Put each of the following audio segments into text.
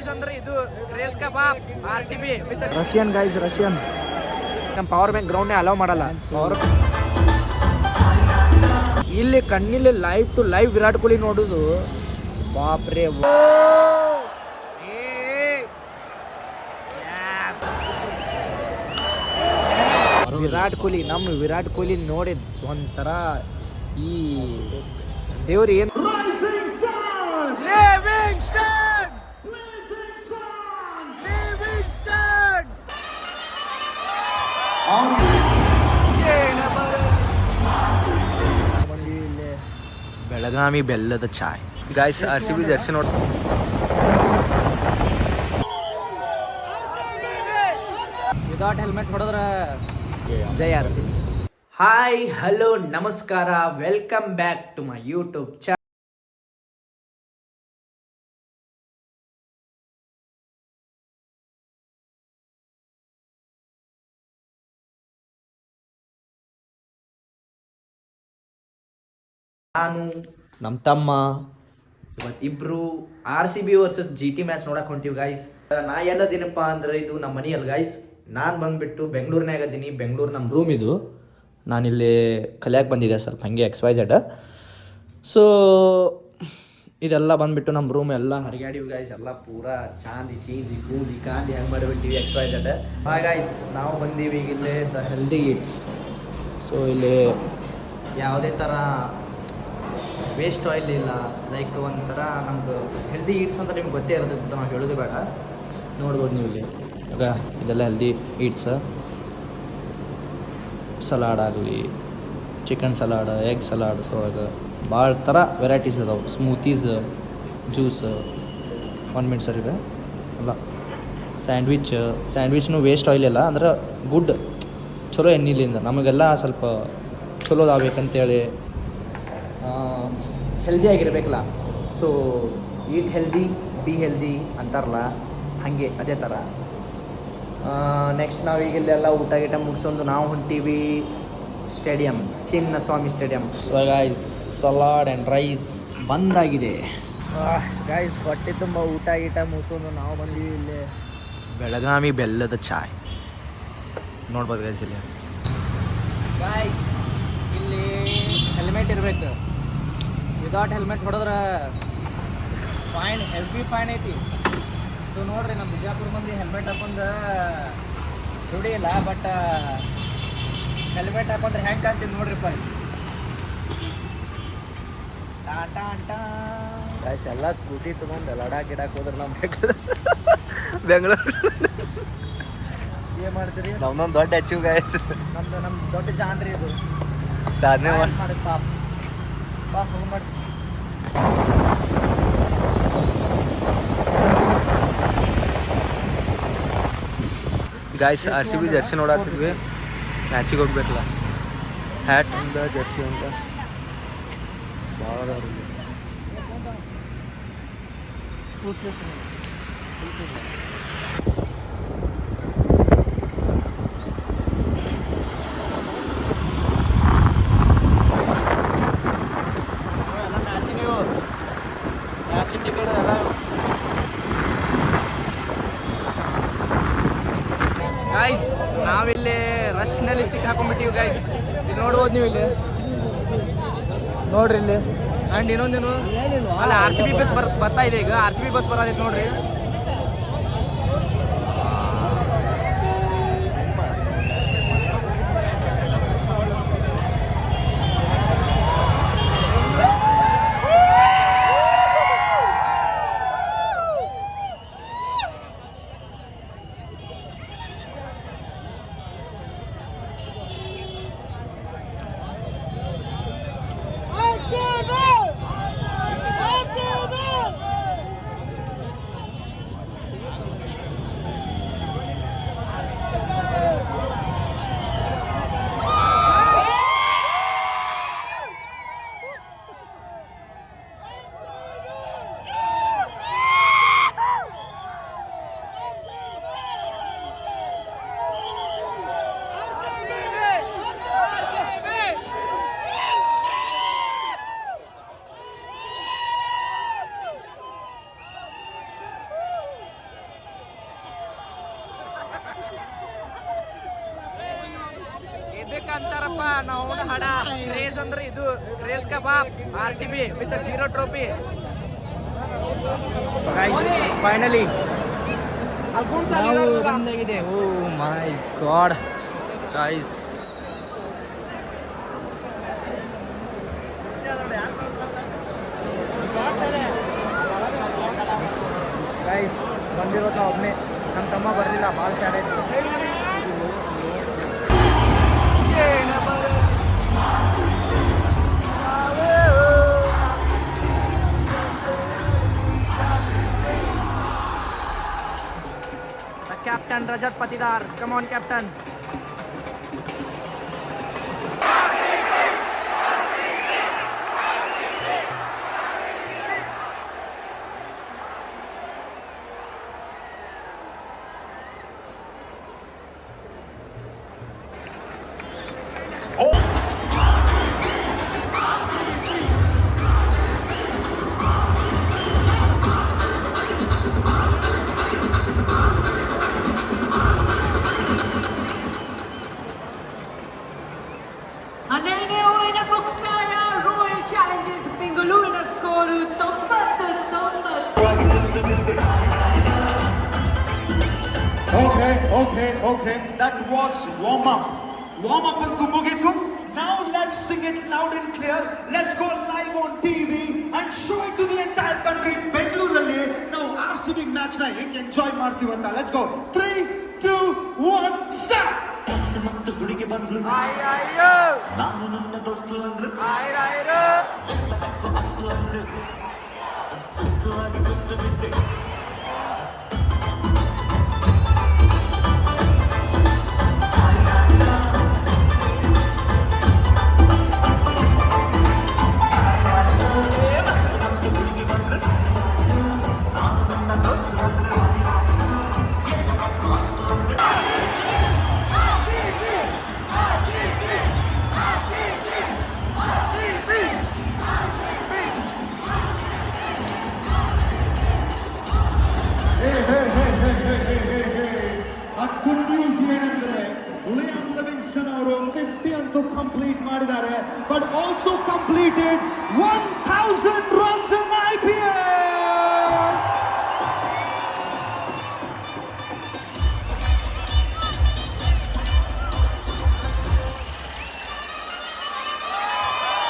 Guys ಅಂದ್ರೆ ಇದು craze kebab RCB with Russian guys, Russian. ನಮ್ಮ ಪವರ್ ಬ್ಯಾಂಕ್ ಗ್ರೌಂಡ್ ಅಲೋ ಮಾಡಲ್ಲ. ಇಲ್ಲಿ ಕಣ್ಣಿಲ್ಲಿ live to live Virat Kohli ನೋಡುದು ಬಾಪ್ರೆ. ವಿರಾಟ್ ಕೊಹ್ಲಿ, ನಮ್ಮ ವಿರಾಟ್ ಕೊಹ್ಲಿ ನೋಡಿ ಒಂಥರ ಈ ದೇವ್ರು ಏನು ಬೆಳಗಾವಿ ಬೆಲ್ಲದ ಚಾಯ್ ಗೈಸ್. RCB ಜರ್ಸಿ ನೋಡಿ. ವಿದೌಟ್ ಹೆಲ್ಮೆಟ್ ಹೊಡೆದ್ರ ಜೈ RCB. ಹಾಯ್, ಹಲೋ, ನಮಸ್ಕಾರ, welcome back to my YouTube channel. ನಾನು ನಮ್ಮ ತಮ್ಮ ಇವತ್ತಿಬ್ರು RCB ವರ್ಸಸ್ GT ಮ್ಯಾಚ್ ನೋಡಕ್ ಹೊಂಟಿವಿ ಗೈಸ್. ನಾ ಎಲ್ಲದಿನಪ್ಪ ಅಂದ್ರೆ ಇದು ನಮ್ಮ ಮನೆಯಲ್ಲಿ ಗೈಸ್. ನಾನು ಬಂದ್ಬಿಟ್ಟು ಬೆಂಗಳೂರಿನಾಗ ಅದೀನಿ. ಬೆಂಗಳೂರು ನಮ್ಮ ರೂಮ್ ಇದು. ನಾನಿಲ್ಲಿ ಕಲಿಯಾಕೆ ಬಂದಿದ್ದೆ ಸ್ವಲ್ಪ ಹಂಗೆ XYZ. ಸೊ ಇದೆಲ್ಲ ಬಂದ್ಬಿಟ್ಟು ನಮ್ಮ ರೂಮ್ ಎಲ್ಲ ಹರಿಗಾಡಿವಿ ಗೈಸ್. ಎಲ್ಲ ಪೂರಾ ಚಾಂದಿ ಚೀಂದಿ ಬೂದಿ ಕಾಂದಿ ಹಂಗೆ ಮಾಡಿಬಿಟ್ಟಿವಿ XYZ. ಹಾಯ್ ಗೈಸ್, ನಾವು ಬಂದೀವಿ ಈಗ ಇಲ್ಲೇ ದ ಹೆಲ್ದಿ ಈಟ್ಸ್. ಸೊ ಇಲ್ಲಿ ಯಾವುದೇ ಥರ ವೇಸ್ಟ್ ಆಯಿಲ್ ಇಲ್ಲ. ಲೈಕ್ ಒಂಥರ ನಮ್ದು ಹೆಲ್ದಿ ಈಟ್ಸ್ ಅಂತ ನಿಮ್ಗೆ ಗೊತ್ತೇ ಇರೋದು, ನಾವು ಹೇಳೋದು ಬೇಡ. ನೋಡ್ಬೋದು ನೀವು ಇಲ್ಲಿ ಆಗ ಇದೆಲ್ಲ ಹೆಲ್ದಿ ಈಟ್ಸ್. ಸಲಾಡ್ ಆಗಲಿ, chicken salad, egg salad, so ಈಗ ಭಾಳ ಥರ ವೆರೈಟೀಸ್ ಇದಾವೆ. ಸ್ಮೂತೀಸ್, ಜ್ಯೂಸ್. 1 minute sir. ಇದೆ ಅಲ್ಲ ಸ್ಯಾಂಡ್ವಿಚ್ನು ವೇಸ್ಟ್ ಆಯಿಲ್ ಇಲ್ಲ, ಅಂದ್ರೆ ಗುಡ್ ಚಲೋ ಎಣ್ಣೆಲಿಂದ ನಮಗೆಲ್ಲ ಸ್ವಲ್ಪ ಚಲೋದಾಗಬೇಕಂತೇಳಿ ಹೆಲ್ದಿ ಆಗಿರಬೇಕಲ್ಲ. So eat healthy, be healthy ಅಂತಾರಲ್ಲ, ಹಾಗೆ ಅದೇ ಥರ. ನೆಕ್ಸ್ಟ್ ನಾವು ಈಗ ಇಲ್ಲೆಲ್ಲ ಊಟ ಗೀಟ ಮುಗಿಸೊಂದು ನಾವು ಹೊಂಟೀವಿ stadium, Chinnaswamy stadium. So guys, salad and rice ಬಂದಾಗಿದೆ ಗೈಸ್. ಹೊಟ್ಟೆ ತುಂಬ ಊಟ ಗೀಟ ಮುಗಿಸೊಂದು ನಾವು ಬಂದೀವಿ ಇಲ್ಲಿ ಬೆಳಗಾವಿ ಬೆಲ್ಲದ ಚಾಯ್ ನೋಡ್ಬೋದು ಗೈಸ್. ಇಲ್ಲಿ ಗೈಸ್ ಇಲ್ಲಿ ಹೆಲ್ಮೆಟ್ ಇರಬೇಕು. ವಿದೌಟ್ ಹೆಲ್ಮೆಟ್ ಹೊಡೆದ್ರೆ ಫೈನ್, ಹೆವಿ ಫೈನ್ ಐತಿ. ಸೊ ನೋಡ್ರಿ, ನಮ್ಮ ಬಿಜಾಪುರ ಮಂದಿ ಹೆಲ್ಮೆಟ್ ಹಾಕೊಂಡು ರೂಢಿ ಇಲ್ಲ, ಬಟ್ ಹೆಲ್ಮೆಟ್ ಹಾಕೊಂಡ್ರೆ ಹೆಂಗೆ ಕಾಣ್ತೀವಿ ನೋಡ್ರಿಪ್ಪ. ಟಾಟಾ ಅಂಟಾ ಗೈಸ್, ಎಲ್ಲ ಸ್ಕೂಟಿ ತೊಗೊಂಡು ಲಡಾಖ್ ಗಿಡಕ್ಕೆ ಹೋದ್ರೆ ನಮ್ಮ ಬೆಂಗಳೂರು ಏನು ಮಾಡ್ತೀರಿ? ನಮ್ದೊಂದು ದೊಡ್ಡ ಅಚೀವ್ ಗೈಸ್. ನಮ್ಮ ದೊಡ್ಡ ಜಾನ್ರಿ ಇದು, ಸಾಧನೆ ಮಾಡಿದ ಪಾಪ ಹೋಗಿ ಮಾಡಿ. ಗಾಯ್ಸ್, RCB ಜರ್ಸಿ ನೋಡಾತಿದ್ವಿ. ಮ್ಯಾಚಿಗೆ ಹೋಗ್ಬೇಕಲ್ಲ, ಹ್ಯಾಟ್ ಅಂತ ಜರ್ಸಿ ಅಂತ ಭಾಳ ಅದಾವ್ರಿ. ಗೈಸ್, ನಾವಿಲ್ಲಿ ರಶ್ನಲ್ಲಿ ಸಿಕ್ಕಾಕೊಂಡ್ಬಿಟ್ಟಿವಿ ಗೈಸ್. ಇದು ನೋಡ್ಬೋದು ನೀವು ಇಲ್ಲಿ ನೋಡ್ರಿ. ಇಲ್ಲಿ ಆ್ಯಂಡ್ ಇನ್ನೊಂದೇನು ಅಲ್ಲ, RCB ಬಸ್ ಬರ್ತಾ ಇದೆ ಈಗ. RCB ಬಸ್ ಬರೋದೈತೆ ನೋಡ್ರಿ. ನಾವು ಹಡ ಕ್ರೇಜ್ ಅಂದ್ರೆ ಇದು craze kebab RCB with 0 trophy guys finally ಬಂದಾಗಿದೆ oh my god guys guys ಬಂದಿರೋದು ಒಬ್ಬನೇ ನಮ್ಮ ತಮ್ಮ ಬರಲಿಲ್ಲ ಭಾಳ ಸ್ಯಾಡ್ ಆಯ್ತು Captain Rajat Patidar, come on captain. ಹನ್ನೆರಡನೇ ಮುಕ್ತಾಯ ರಾಯಲ್ ಚಾಲೆಂಜರ್ಸ್ ಬೆಂಗಳೂರಿನ score 90. Okay. That was warm up. Warm up and Kumbugitu. Now let's sing it loud and clear. Let's go live on TV and show it to the entire country. Bengaluru now RCB match na hing enjoy martivanta. Let's go. 3, 2, 1, start. ಮಸ್ತ್ ಹುಡುಗಿ ಬಂದ್ಲು ನಾನು ನನ್ನ ದೋಸ್ತು ಅಂದ್ರೆ ಮಸ್ತು ಅಂದ್ರೆ ಸುಸ್ತುವಾಗಿ ಕುಸ್ತು ಬಿದ್ದೆ good news ಏನಂದ್ರೆ ಲಿಯಾಮ್ ಲಿವಿಂಗ್ಸ್ಟನ್ ಅವರು 50 ಅಂತೂ ಕಂಪ್ಲೀಟ್ ಮಾಡಿದ್ದಾರೆ but also completed 1000 runs in IPL.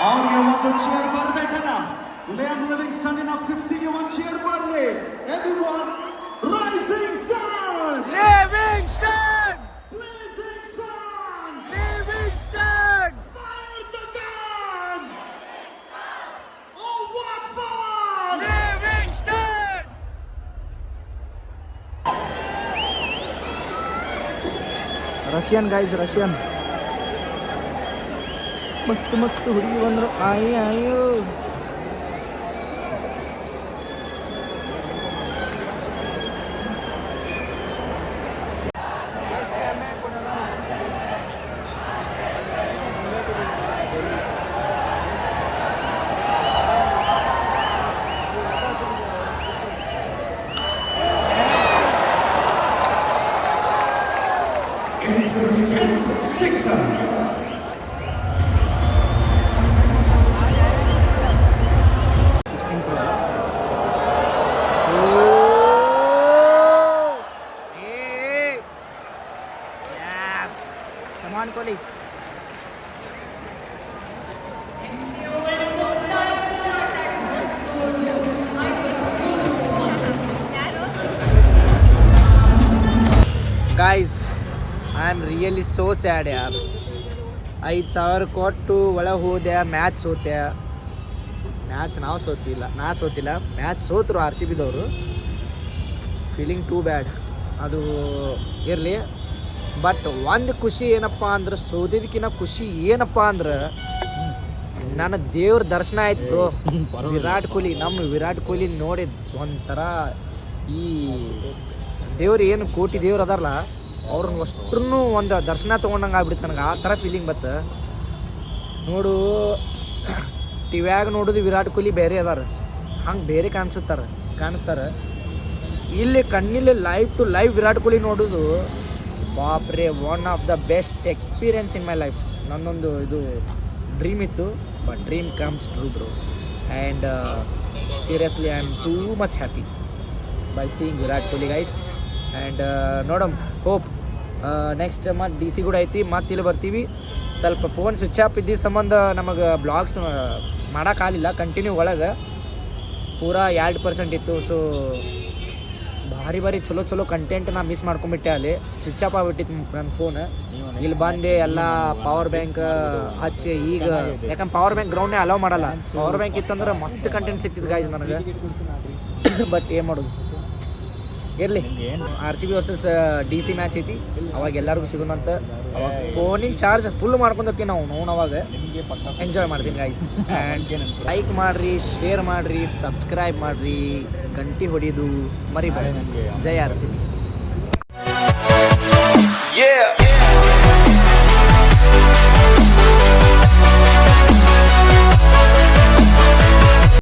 ಅವ್ರಿಗೆ ಒಂದು ಚೇರ್ ಬರಬೇಕಲ್ಲ ಲಿಯಾಮ್ ಲಿವಿಂಗ್ಸ್ಟನ್ ಇನ 50ಗೆ ಒಂದು ಚೇರ್ ಬರಲಿ everyone rising sun Livingston! blazing sun Livingston! fire the gun oh what fun Livingston! Russian guys, Russian. ಮಸ್ತ್ ಹುಡುಗಿ ಬಂದ್ರು ಅಯ್ಯೋ into the stands sixer. Come on, Kohli. Guys, I am really so sad यार 5,000 ಕೊಟ್ಟು ಒಳಗೆ ಹೋದೆ match ಸೋತೆ match ನಾ ಸೋತಿಲ್ಲ ಮ್ಯಾಚ್ ಸೋತರು RCB ದವರು ಫೀಲಿಂಗ್ ಟೂ ಬ್ಯಾಡ್ ಅದು ಇರಲಿ ಬಟ್ ಒಂದು ಖುಷಿ ಏನಪ್ಪ ಅಂದ್ರೆ ಸೋದಿದ್ದಕ್ಕಿಂತ ಖುಷಿ ಏನಪ್ಪ ಅಂದ್ರೆ ನನ್ನ ದೇವ್ರ ದರ್ಶನ ಆಯ್ತು ಬ್ರೋ ನಮ್ಮ ವಿರಾಟ್ ಕೊಹ್ಲಿ ನೋಡಿ ಒಂಥರ ಈ ದೇವ್ರು ಏನು ಕೋಟಿ ದೇವ್ರು ಅದಾರಲ್ಲ ಅವ್ರನ್ನ ಅಷ್ಟ್ರೂ ಒಂದು ದರ್ಶನ ತೊಗೊಂಡಂಗೆ ಆಗ್ಬಿಡುತ್ತೆ ನನಗೆ ಆ ಥರ ಫೀಲಿಂಗ್ ಬತ್ತು ನೋಡು ಟಿವ್ಯಾಗ ನೋಡೋದು ವಿರಾಟ್ ಕೊಹ್ಲಿ ಬೇರೆ ಅದಾರ ಹಂಗೆ ಬೇರೆ ಕಾಣಿಸ್ತಾರೆ ಇಲ್ಲಿ ಕಣ್ಣಿಲ್ಲಿ live to live Virat Kohli ನೋಡೋದು ಬಾಪ್ರೆ one of the best experience in my life ನನ್ನೊಂದು ಇದು ಡ್ರೀಮ್ ಇತ್ತು, but dream comes true bro. And seriously I am too much happy by seeing Virat Kohli guys. And ನೋಡಮ್ ಹೋಪ್ ನೆಕ್ಸ್ಟ್ ಮತ್ತು DC ಕೂಡ ಐತಿ, ಮತ್ತೆ ಇಲ್ಲಿ ಬರ್ತೀವಿ. ಸ್ವಲ್ಪ ಫೋನ್ ಸ್ವಿಚ್ ಆಫ್ ಇದ್ದ ಸಂಬಂಧ ನಮಗೆ ಬ್ಲಾಗ್ಸ್ ಮಾಡೋಕ್ಕಾಗಲಿಲ್ಲ ಕಂಟಿನ್ಯೂ ಒಳಗೆ, ಪೂರಾ 2% ಇತ್ತು. ಸೊ ಭಾರಿ ಚಲೋ ಕಂಟೆಂಟ್ ನಾ ಮಿಸ್ ಮಾಡ್ಕೊಂಬಿಟ್ಟೆ. ಅಲ್ಲಿ ಸ್ವಿಚ್ ಆಫ್ ಆಗಿಬಿಟ್ಟಿತ್ತು ನನ್ನ ಫೋನ್. ಇಲ್ಲಿ ಬಂದೆ ಎಲ್ಲ ಪವರ್ ಬ್ಯಾಂಕ್ ಹಚ್ಚಿ ಈಗ, ಯಾಕಂದ್ರೆ ಪವರ್ ಬ್ಯಾಂಕ್ ಗ್ರೌಂಡ್ನೇ ಅಲೌ ಮಾಡಲ್ಲ. ಪವರ್ ಬ್ಯಾಂಕ್ ಇತ್ತಂದ್ರೆ ಮಸ್ತ್ ಕಂಟೆಂಟ್ ಸಿಗ್ತಿತ್ತು ಗೈಸ್ ನನಗೆ. ಬಟ್ ಏನು ಮಾಡೋದು, ಇರಲಿ. RCB ವರ್ಸಸ್ DC ಮ್ಯಾಚ್ ಐತಿ, ಅವಾಗ ಎಲ್ಲರಿಗೂ ಸಿಗೋಣಂತ. ಅವಾಗ ಫೋನಿನ ಚಾರ್ಜ್ ಫುಲ್ ಮಾಡ್ಕೊಂಡೋಗಿ ನಾವು ಅವಾಗ ಎಂಜಾಯ್ ಮಾಡ್ತೀನಿ ಗೈಸ್. ಆ್ಯಂಡ್ ಲೈಕ್ ಮಾಡಿರಿ, ಶೇರ್ ಮಾಡಿರಿ, ಸಬ್ಸ್ಕ್ರೈಬ್ ಮಾಡಿರಿ, ಗಂಟೆ ಹೊಡಿಯೋದು ಮರಿಬೇಡಿ. ಜೈ RCB.